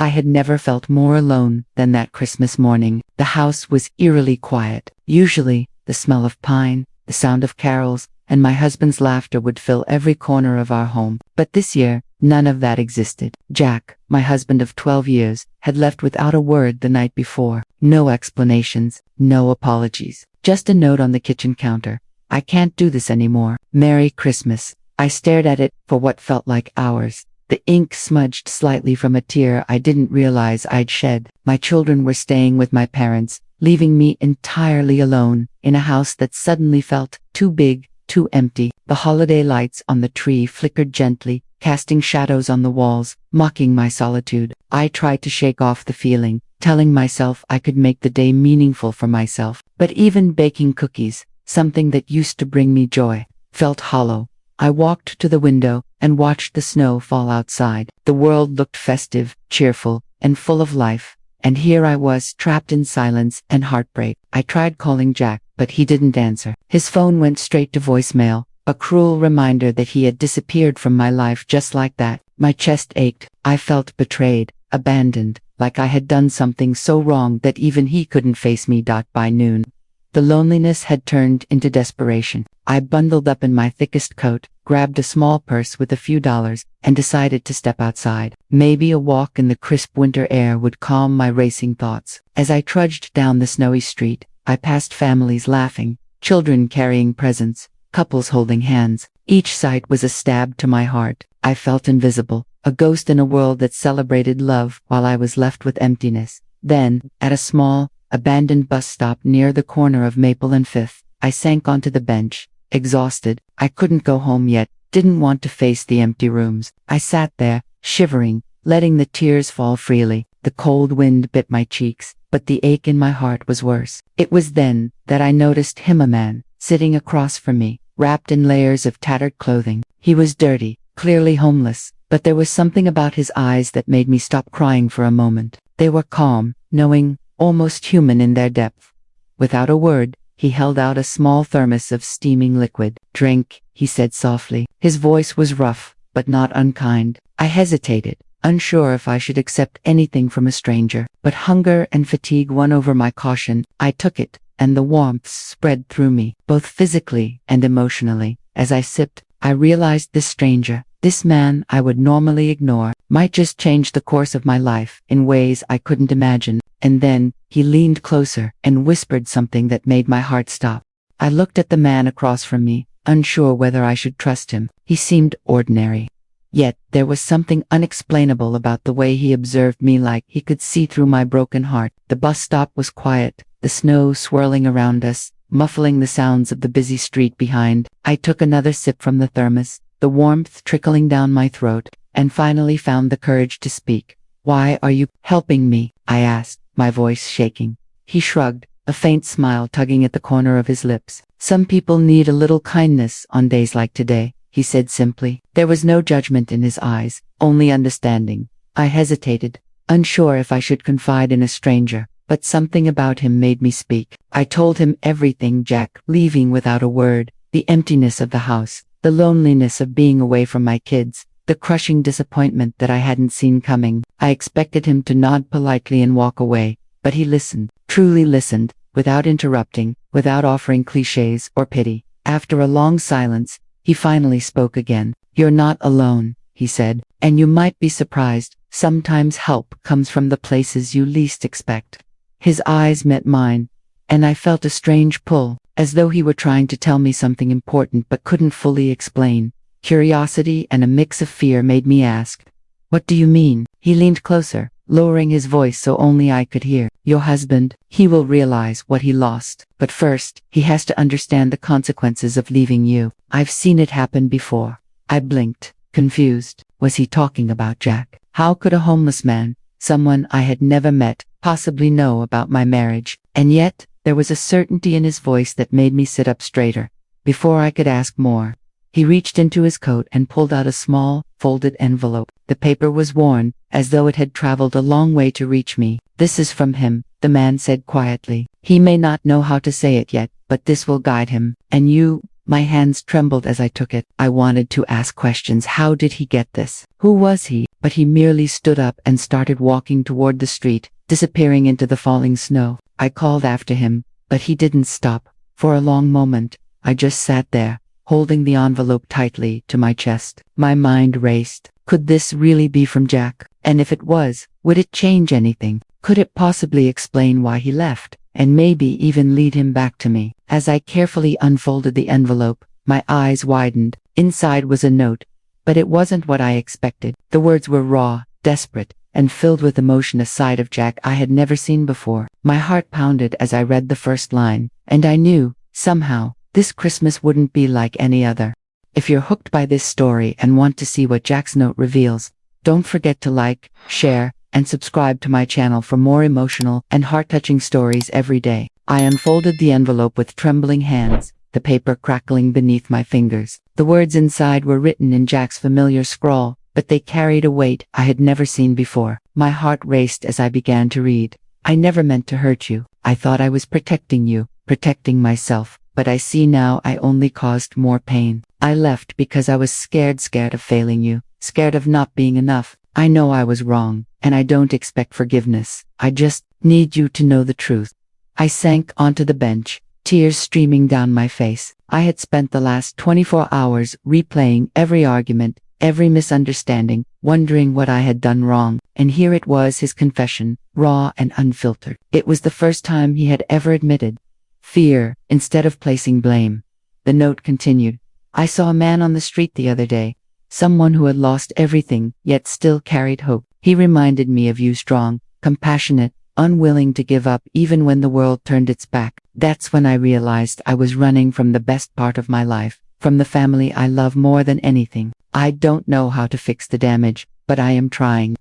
I had never felt more alone than that Christmas morning. The house was eerily quiet. Usually, the smell of pine, the sound of carols, and my husband's laughter would fill every corner of our home. But this year, none of that existed. Jack, my husband of 12 years, had left without a word the night before. No explanations, no apologies. Just a note on the kitchen counter. I can't do this anymore. Merry Christmas. I stared at it for what felt like hours. The ink smudged slightly from a tear I didn't realize I'd shed. My children were staying with my parents, leaving me entirely alone in a house that suddenly felt too big, too empty. The holiday lights on the tree flickered gently, casting shadows on the walls, mocking my solitude. I tried to shake off the feeling, telling myself I could make the day meaningful for myself. But even baking cookies, something that used to bring me joy, felt hollow. I walked to the window and watched the snow fall outside. The world looked festive, cheerful, and full of life. And here I was, trapped in silence and heartbreak. I tried calling Jack, but he didn't answer. His phone went straight to voicemail, a cruel reminder that he had disappeared from my life just like that. My chest ached. I felt betrayed, abandoned, like I had done something so wrong that even he couldn't face me. By noon, the loneliness had turned into desperation. I bundled up in my thickest coat, grabbed a small purse with a few dollars, and decided to step outside. Maybe a walk in the crisp winter air would calm my racing thoughts. As I trudged down the snowy street, I passed families laughing, children carrying presents, couples holding hands. Each sight was a stab to my heart. I felt invisible, a ghost in a world that celebrated love while I was left with emptiness. Then, at a small, abandoned bus stop near the corner of Maple and Fifth, I sank onto the bench, exhausted. I couldn't go home yet, didn't want to face the empty rooms. I sat there, shivering, letting the tears fall freely. The cold wind bit my cheeks, but the ache in my heart was worse. It was then that I noticed him, a man, sitting across from me, wrapped in layers of tattered clothing. He was dirty, clearly homeless, but there was something about his eyes that made me stop crying for a moment. They were calm, knowing, almost human in their depth. Without a word, he held out a small thermos of steaming liquid. "Drink," he said softly. His voice was rough, but not unkind. I hesitated, unsure if I should accept anything from a stranger. But hunger and fatigue won over my caution. I took it, and the warmth spread through me, both physically and emotionally. As I sipped, I realized this stranger, this man I would normally ignore, might just change the course of my life in ways I couldn't imagine. And then, he leaned closer and whispered something that made my heart stop. I looked at the man across from me, unsure whether I should trust him. He seemed ordinary. Yet, there was something unexplainable about the way he observed me, like he could see through my broken heart. The bus stop was quiet, the snow swirling around us, muffling the sounds of the busy street behind. I took another sip from the thermos, the warmth trickling down my throat, and finally found the courage to speak. "Why are you helping me?" I asked, my voice shaking. He shrugged, a faint smile tugging at the corner of his lips. "Some people need a little kindness on days like today," he said simply. There was no judgment in his eyes, only understanding. I hesitated, unsure if I should confide in a stranger, but something about him made me speak. I told him everything, Jack, leaving without a word, the emptiness of the house, the loneliness of being away from my kids, the crushing disappointment that I hadn't seen coming. I expected him to nod politely and walk away, but he listened, truly listened, without interrupting, without offering cliches or pity. After a long silence, he finally spoke again. "You're not alone," he said, "and you might be surprised. Sometimes help comes from the places you least expect." His eyes met mine, and I felt a strange pull, as though he were trying to tell me something important but couldn't fully explain. Curiosity and a mix of fear made me ask, "What do you mean?" He leaned closer, lowering his voice so only I could hear. "Your husband, he will realize what he lost. But first, he has to understand the consequences of leaving you. I've seen it happen before." I blinked, confused. Was he talking about Jack? How could a homeless man, someone I had never met, possibly know about my marriage? And yet, there was a certainty in his voice that made me sit up straighter. Before I could ask more, he reached into his coat and pulled out a small, folded envelope. The paper was worn, as though it had traveled a long way to reach me. "This is from him," the man said quietly. "He may not know how to say it yet, but this will guide him. And you, My hands trembled as I took it. I wanted to ask questions. How did he get this? Who was he? But he merely stood up and started walking toward the street, disappearing into the falling snow. I called after him, but he didn't stop. For a long moment, I just sat there, holding the envelope tightly to my chest. My mind raced. Could this really be from Jack? And if it was, would it change anything? Could it possibly explain why he left, and maybe even lead him back to me? As I carefully unfolded the envelope, my eyes widened. Inside was a note, but it wasn't what I expected. The words were raw, desperate, and filled with emotion, a side of Jack I had never seen before. My heart pounded as I read the first line, and I knew, somehow, this Christmas wouldn't be like any other. If you're hooked by this story and want to see what Jack's note reveals, don't forget to like, share, and subscribe to my channel for more emotional and heart-touching stories every day. I unfolded the envelope with trembling hands, the paper crackling beneath my fingers. The words inside were written in Jack's familiar scrawl, but they carried a weight I had never seen before. My heart raced as I began to read. I never meant to hurt you. I thought I was protecting you, protecting myself, but I see now I only caused more pain. I left because I was scared of failing you, scared of not being enough. I know I was wrong, and I don't expect forgiveness. I just need you to know the truth. I sank onto the bench, tears streaming down my face. I had spent the last 24 hours replaying every argument, every misunderstanding, wondering what I had done wrong, and here it was, his confession, raw and unfiltered. It was the first time he had ever admitted fear instead of placing blame. The note continued. I saw a man on the street the other day, someone who had lost everything, yet still carried hope. He reminded me of you, strong, compassionate, unwilling to give up even when the world turned its back. That's when I realized I was running from the best part of my life, from the family I love more than anything. I don't know how to fix the damage, but I am trying.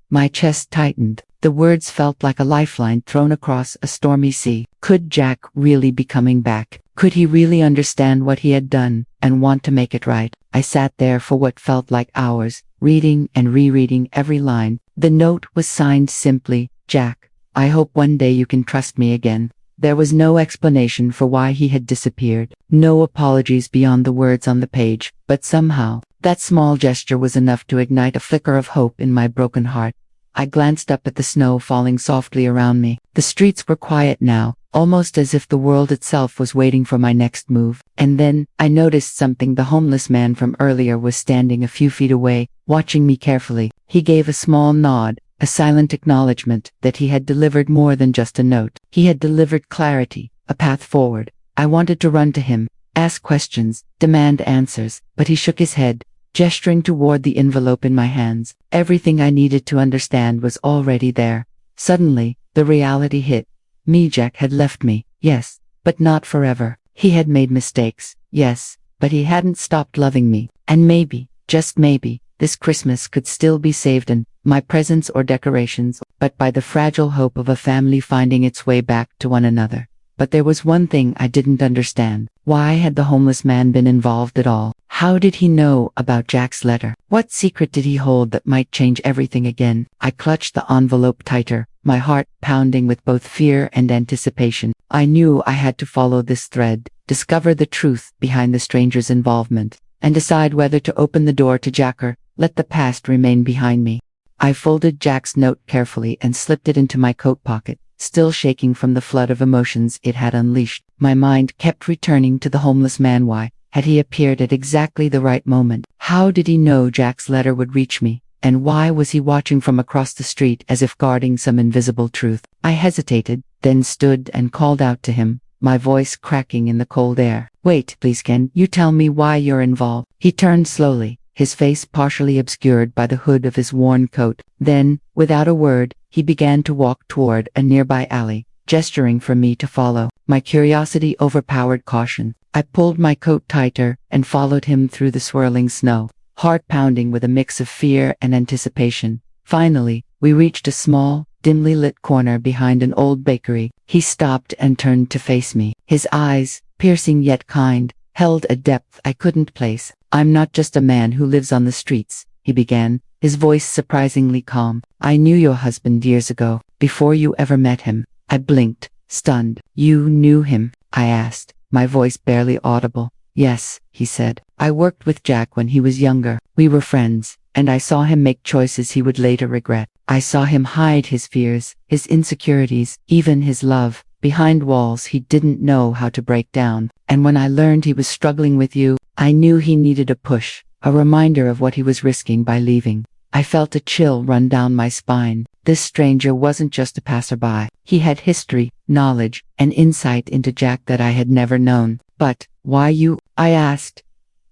My chest tightened. The words felt like a lifeline thrown across a stormy sea. Could Jack really be coming back? Could he really understand what he had done and want to make it right? I sat there for what felt like hours, reading and rereading every line. The note was signed simply, Jack. I hope one day you can trust me again. There was no explanation for why he had disappeared, no apologies beyond the words on the page, but somehow, that small gesture was enough to ignite a flicker of hope in my broken heart. I glanced up at the snow falling softly around me. The streets were quiet now, almost as if the world itself was waiting for my next move. And then, I noticed something. The homeless man from earlier was standing a few feet away, watching me carefully. He gave a small nod, a silent acknowledgement that he had delivered more than just a note. He had delivered clarity, a path forward. I wanted to run to him, ask questions, demand answers, but he shook his head, gesturing toward the envelope in my hands. Everything I needed to understand was already there. Suddenly, the reality hit. Jack had left me, yes, but not forever. He had made mistakes, yes, but he hadn't stopped loving me. And maybe, just maybe, this Christmas could still be saved in my presents or decorations, but by the fragile hope of a family finding its way back to one another. But there was one thing I didn't understand. Why had the homeless man been involved at all? How did he know about Jack's letter? What secret did he hold that might change everything again? I clutched the envelope tighter, my heart pounding with both fear and anticipation. I knew I had to follow this thread, discover the truth behind the stranger's involvement, and decide whether to open the door to Jack or let the past remain behind me. I folded Jack's note carefully and slipped it into my coat pocket. Still shaking from the flood of emotions it had unleashed, my mind kept returning to the homeless man. Why had he appeared at exactly the right moment? How did he know Jack's letter would reach me? And why was he watching from across the street as if guarding some invisible truth? I hesitated, then stood and called out to him, my voice cracking in the cold air. Wait, please, can you tell me why you're involved? He turned slowly, his face partially obscured by the hood of his worn coat. Then, without a word, he began to walk toward a nearby alley, gesturing for me to follow. My curiosity overpowered caution. I pulled my coat tighter and followed him through the swirling snow, heart pounding with a mix of fear and anticipation. Finally, we reached a small, dimly lit corner behind an old bakery. He stopped and turned to face me. His eyes, piercing yet kind, held a depth I couldn't place. I'm not just a man who lives on the streets, he began, his voice surprisingly calm. I knew your husband years ago, before you ever met him. I blinked, stunned. You knew him? I asked, my voice barely audible. Yes, he said. I worked with Jack when he was younger. We were friends, and I saw him make choices he would later regret. I saw him hide his fears, his insecurities, even his love, behind walls he didn't know how to break down. And when I learned he was struggling with you, I knew he needed a push, a reminder of what he was risking by leaving. I felt a chill run down my spine. This stranger wasn't just a passerby. He had history, knowledge, and insight into Jack that I had never known. But, why you? I asked.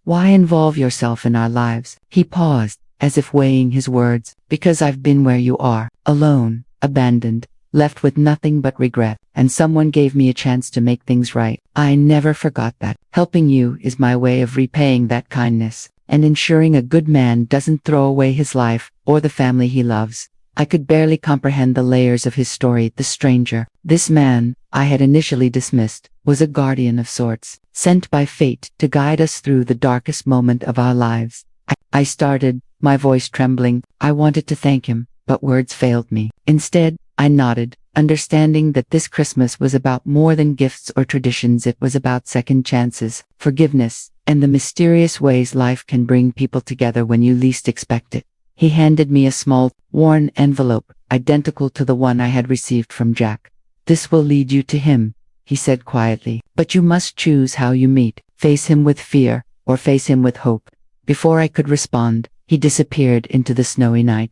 Why involve yourself in our lives? He paused, as if weighing his words. Because I've been where you are, alone, abandoned, left with nothing but regret, and someone gave me a chance to make things right. I never forgot that. Helping you is my way of repaying that kindness, and ensuring a good man doesn't throw away his life, or the family he loves. I could barely comprehend the layers of his story. The stranger, this man, I had initially dismissed, was a guardian of sorts, sent by fate to guide us through the darkest moment of our lives. I started, my voice trembling. I wanted to thank him, but words failed me. Instead, I nodded, understanding that this Christmas was about more than gifts or traditions. It was about second chances, forgiveness, and the mysterious ways life can bring people together when you least expect it. He handed me a small, worn envelope, identical to the one I had received from Jack. This will lead you to him, he said quietly, but you must choose how you meet, face him with fear, or face him with hope. Before I could respond, he disappeared into the snowy night,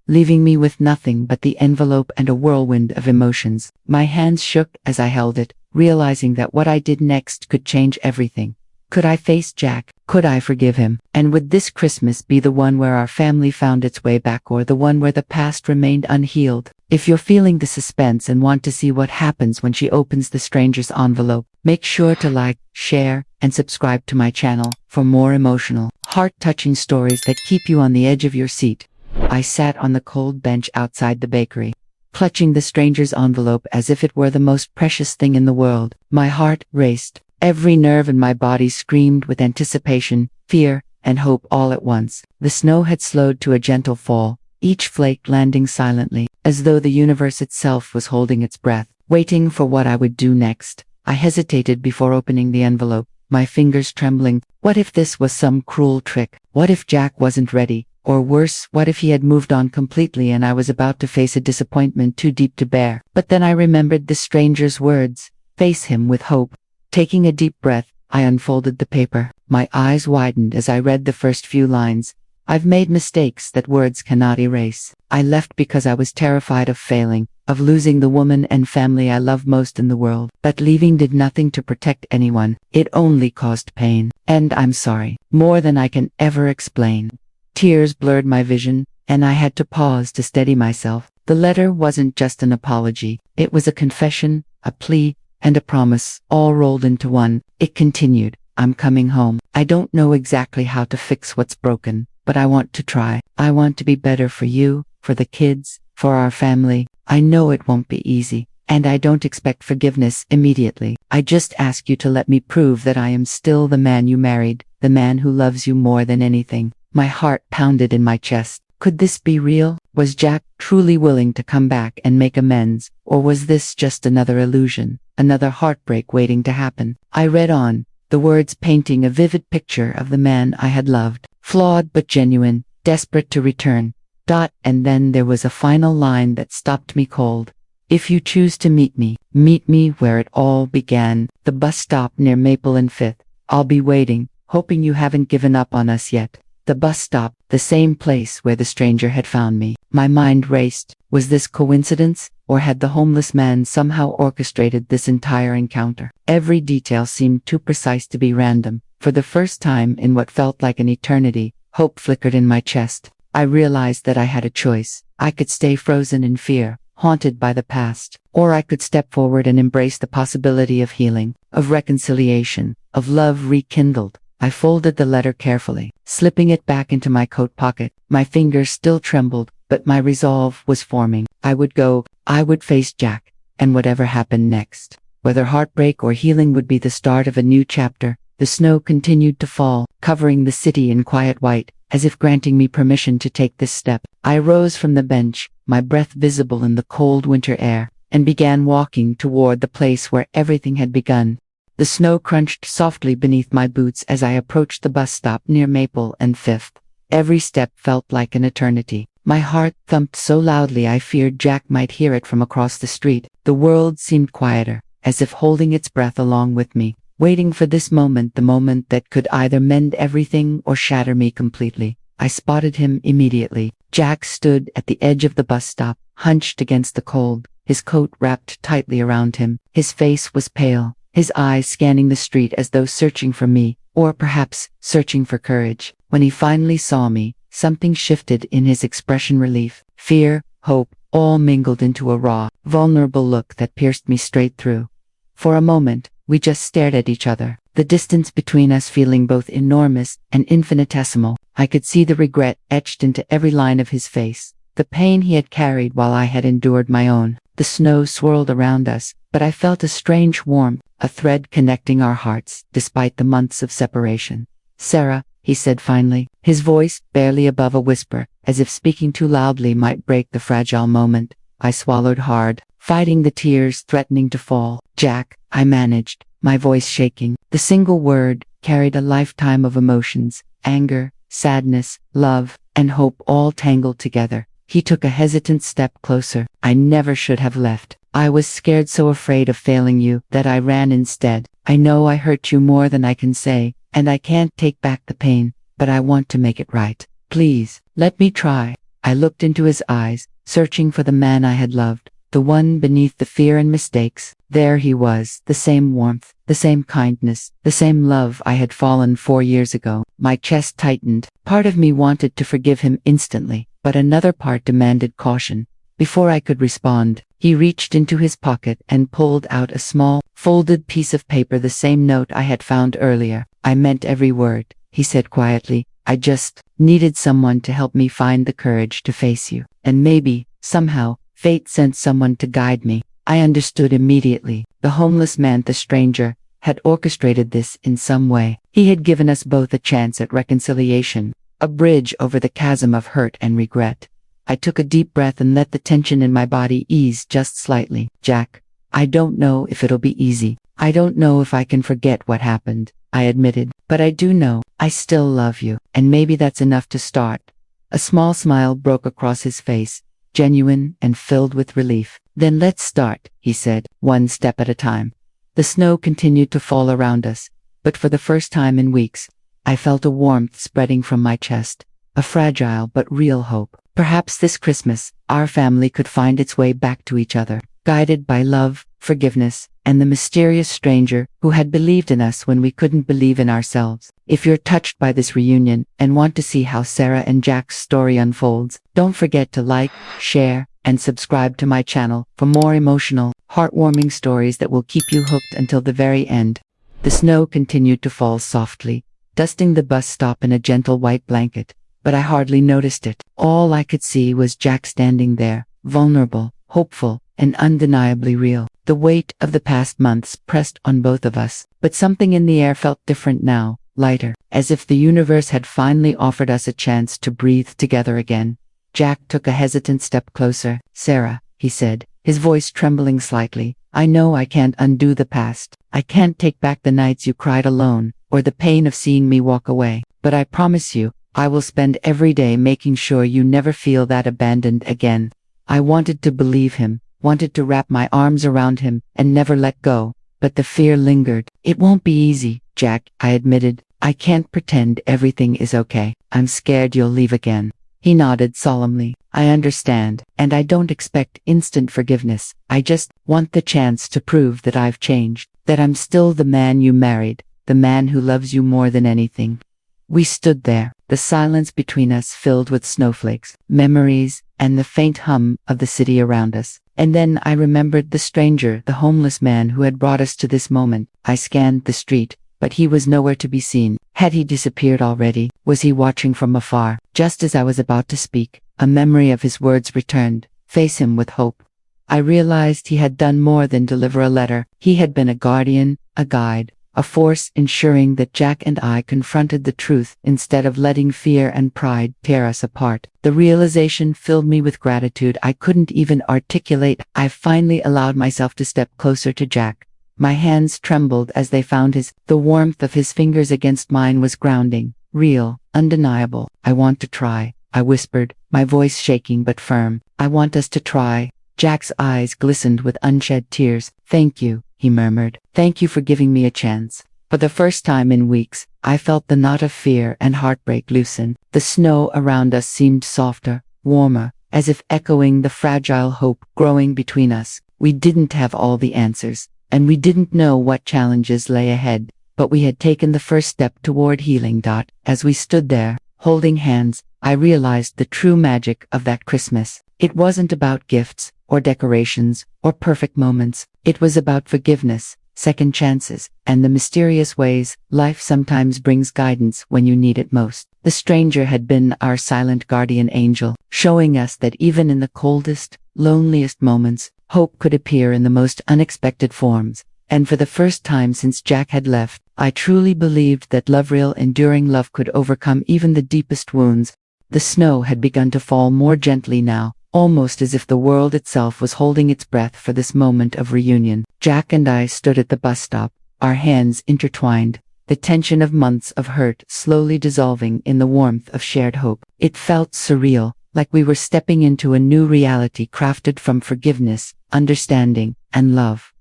leaving me with nothing but the envelope and a whirlwind of emotions. My hands shook as I held it, realizing that what I did next could change everything. Could I face Jack? Could I forgive him? And would this Christmas be the one where our family found its way back, or the one where the past remained unhealed? If you're feeling the suspense and want to see what happens when she opens the stranger's envelope, make sure to like, share, and subscribe to my channel for more emotional, heart-touching stories that keep you on the edge of your seat. I sat on the cold bench outside the bakery, clutching the stranger's envelope as if it were the most precious thing in the world. My heart raced. Every nerve in my body screamed with anticipation, fear, and hope all at once. The snow had slowed to a gentle fall, each flake landing silently, as though the universe itself was holding its breath, waiting for what I would do next. I hesitated before opening the envelope, my fingers trembling. What if this was some cruel trick? What if Jack wasn't ready? Or worse, what if he had moved on completely and I was about to face a disappointment too deep to bear? But then I remembered the stranger's words, face him with hope. Taking a deep breath, I unfolded the paper. My eyes widened as I read the first few lines. I've made mistakes that words cannot erase. I left because I was terrified of failing, of losing the woman and family I love most in the world. But leaving did nothing to protect anyone. It only caused pain. And I'm sorry, more than I can ever explain. Tears blurred my vision, and I had to pause to steady myself. The letter wasn't just an apology. It was a confession, a plea, and a promise, all rolled into one. It continued, I'm coming home. I don't know exactly how to fix what's broken, but I want to try. I want to be better for you, for the kids, for our family. I know it won't be easy, and I don't expect forgiveness immediately. I just ask you to let me prove that I am still the man you married, the man who loves you more than anything. My heart pounded in my chest. Could this be real? Was Jack truly willing to come back and make amends, or was this just another illusion, another heartbreak waiting to happen? I read on, the words painting a vivid picture of the man I had loved, flawed but genuine, desperate to return. And then there was a final line that stopped me cold. If you choose to meet me where it all began, the bus stop near Maple and Fifth. I'll be waiting, hoping you haven't given up on us yet. The bus stop, the same place where the stranger had found me. My mind raced. Was this coincidence, or had the homeless man somehow orchestrated this entire encounter? Every detail seemed too precise to be random. For the first time in what felt like an eternity, hope flickered in my chest. I realized that I had a choice. I could stay frozen in fear, haunted by the past, or I could step forward and embrace the possibility of healing, of reconciliation, of love rekindled. I folded the letter carefully, slipping it back into my coat pocket. My fingers still trembled, but my resolve was forming. I would go, I would face Jack, and whatever happened next, whether heartbreak or healing, would be the start of a new chapter. The snow continued to fall, covering the city in quiet white, as if granting me permission to take this step. I rose from the bench, my breath visible in the cold winter air, and began walking toward the place where everything had begun. The snow crunched softly beneath my boots as I approached the bus stop near Maple and Fifth. Every step felt like an eternity. My heart thumped so loudly I feared Jack might hear it from across the street. The world seemed quieter, as if holding its breath along with me, waiting for this moment, the moment that could either mend everything or shatter me completely. I spotted him immediately. Jack stood at the edge of the bus stop, hunched against the cold, his coat wrapped tightly around him. His face was pale, his eyes scanning the street as though searching for me, or perhaps searching for courage. When he finally saw me, something shifted in his expression: relief, fear, hope, all mingled into a raw, vulnerable look that pierced me straight through. For a moment, we just stared at each other, the distance between us feeling both enormous and infinitesimal. I could see the regret etched into every line of his face, the pain he had carried while I had endured my own. The snow swirled around us, but I felt a strange warmth, a thread connecting our hearts, despite the months of separation. "Sarah," he said finally, his voice barely above a whisper, as if speaking too loudly might break the fragile moment. I swallowed hard, fighting the tears threatening to fall. "Jack," I managed, my voice shaking. The single word carried a lifetime of emotions: anger, sadness, love, and hope, all tangled together. He took a hesitant step closer. "I never should have left. I was scared, so afraid of failing you, that I ran instead. I know I hurt you more than I can say, and I can't take back the pain, but I want to make it right. Please, let me try." I looked into his eyes, searching for the man I had loved, the one beneath the fear and mistakes. There he was, the same warmth, the same kindness, the same love I had fallen 4 years ago. My chest tightened. Part of me wanted to forgive him instantly, but another part demanded caution. Before I could respond, he reached into his pocket and pulled out a small, folded piece of paper, the same note I had found earlier. "I meant every word," he said quietly. "I just needed someone to help me find the courage to face you. And maybe, somehow, fate sent someone to guide me." I understood immediately. The homeless man, the stranger, had orchestrated this in some way. He had given us both a chance at reconciliation, a bridge over the chasm of hurt and regret. I took a deep breath and let the tension in my body ease just slightly. "Jack, I don't know if it'll be easy. I don't know if I can forget what happened," I admitted. "But I do know I still love you, and maybe that's enough to start." A small smile broke across his face, genuine and filled with relief. "Then let's start," he said, "one step at a time." The snow continued to fall around us, but for the first time in weeks, I felt a warmth spreading from my chest, a fragile but real hope. Perhaps this Christmas, our family could find its way back to each other, guided by love, forgiveness, and the mysterious stranger who had believed in us when we couldn't believe in ourselves. If you're touched by this reunion and want to see how Sarah and Jack's story unfolds, don't forget to like, share, and subscribe to my channel for more emotional, heartwarming stories that will keep you hooked until the very end. The snow continued to fall softly, dusting the bus stop in a gentle white blanket, but I hardly noticed it. All I could see was Jack standing there, vulnerable, hopeful, and undeniably real. The weight of the past months pressed on both of us, but something in the air felt different now, lighter, as if the universe had finally offered us a chance to breathe together again. Jack took a hesitant step closer. "Sarah," he said, his voice trembling slightly, "I know I can't undo the past. I can't take back the nights you cried alone, or the pain of seeing me walk away. But I promise you, I will spend every day making sure you never feel that abandoned again." I wanted to believe him, wanted to wrap my arms around him and never let go, but the fear lingered. "It won't be easy, Jack," I admitted. "I can't pretend everything is okay. I'm scared you'll leave again." He nodded solemnly. "I understand, and I don't expect instant forgiveness. I just want the chance to prove that I've changed, that I'm still the man you married, the man who loves you more than anything." We stood there, the silence between us filled with snowflakes, memories, and the faint hum of the city around us. And then I remembered the stranger, the homeless man who had brought us to this moment. I scanned the street, but he was nowhere to be seen. Had he disappeared already? Was he watching from afar? Just as I was about to speak, a memory of his words returned. "Face him with hope." I realized he had done more than deliver a letter. He had been a guardian, a guide, a force ensuring that Jack and I confronted the truth instead of letting fear and pride tear us apart. The realization filled me with gratitude I couldn't even articulate. I finally allowed myself to step closer to Jack, My hands trembled as they found his. The warmth of his fingers against mine was grounding, real, undeniable. "I want to try," I whispered, my voice shaking but firm. "I want us to try." Jack's eyes glistened with unshed tears. "Thank you," he murmured. "Thank you for giving me a chance." For the first time in weeks, I felt the knot of fear and heartbreak loosen. The snow around us seemed softer, warmer, as if echoing the fragile hope growing between us. We didn't have all the answers, and we didn't know what challenges lay ahead, but we had taken the first step toward healing. As we stood there, holding hands, I realized the true magic of that Christmas. It wasn't about gifts, or decorations, or perfect moments. It was about forgiveness, second chances, and the mysterious ways life sometimes brings guidance when you need it most. The stranger had been our silent guardian angel, showing us that even in the coldest, loneliest moments, hope could appear in the most unexpected forms. And for the first time since Jack had left, I truly believed that real enduring love could overcome even the deepest wounds. The snow had begun to fall more gently now, almost as if the world itself was holding its breath for this moment of reunion. Jack and I stood at the bus stop, our hands intertwined, the tension of months of hurt slowly dissolving in the warmth of shared hope. It felt surreal, like we were stepping into a new reality crafted from forgiveness, understanding, and love.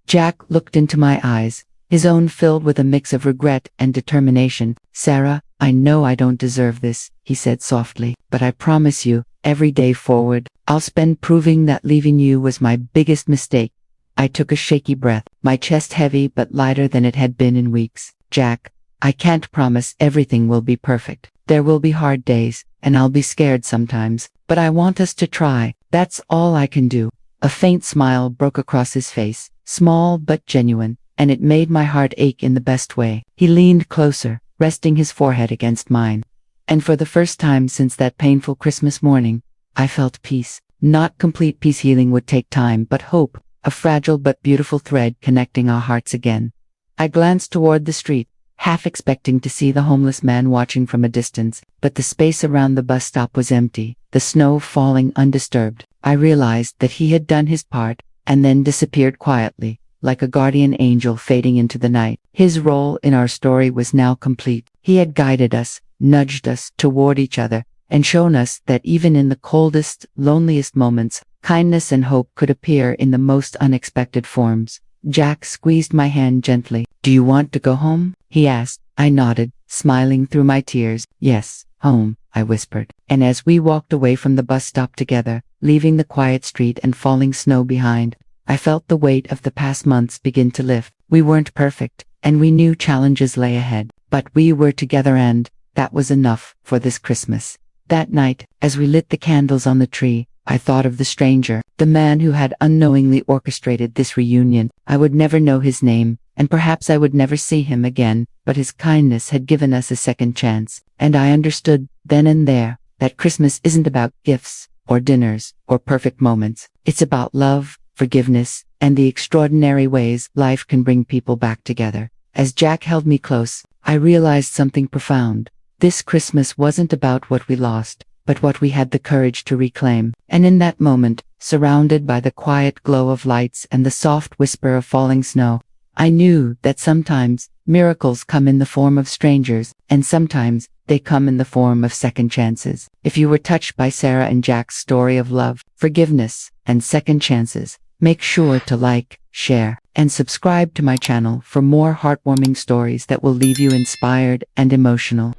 Jack looked into my eyes, his own filled with a mix of regret and determination. "Sarah, I know I don't deserve this," he said softly, "but I promise you, every day forward, I'll spend proving that leaving you was my biggest mistake." I took a shaky breath, my chest heavy but lighter than it had been in weeks. "Jack, I can't promise everything will be perfect. There will be hard days, and I'll be scared sometimes, but I want us to try. That's all I can do." A faint smile broke across his face, small but genuine, and it made my heart ache in the best way. He leaned closer, resting his forehead against mine. And for the first time since that painful Christmas morning, I felt peace. Not complete peace, healing would take time, but hope, a fragile but beautiful thread connecting our hearts again. I glanced toward the street, half expecting to see the homeless man watching from a distance, but the space around the bus stop was empty, the snow falling undisturbed. I realized that he had done his part, and then disappeared quietly, like a guardian angel fading into the night. His role in our story was now complete. He had guided us, nudged us toward each other, and shown us that even in the coldest, loneliest moments, kindness and hope could appear in the most unexpected forms. Jack squeezed my hand gently. "Do you want to go home?" he asked. I nodded, smiling through my tears. "Yes, home," I whispered. And as we walked away from the bus stop together, leaving the quiet street and falling snow behind, I felt the weight of the past months begin to lift. We weren't perfect, and we knew challenges lay ahead, but we were together, and that was enough for this Christmas. That night, as we lit the candles on the tree, I thought of the stranger, the man who had unknowingly orchestrated this reunion. I would never know his name, and perhaps I would never see him again, but his kindness had given us a second chance. And I understood, then and there, that Christmas isn't about gifts, or dinners, or perfect moments. It's about love, forgiveness, and the extraordinary ways life can bring people back together. As Jack held me close, I realized something profound. This Christmas wasn't about what we lost, but what we had the courage to reclaim. And in that moment, surrounded by the quiet glow of lights and the soft whisper of falling snow, I knew that sometimes miracles come in the form of strangers, and sometimes they come in the form of second chances. If you were touched by Sarah and Jack's story of love, forgiveness, and second chances, make sure to like, share, and subscribe to my channel for more heartwarming stories that will leave you inspired and emotional.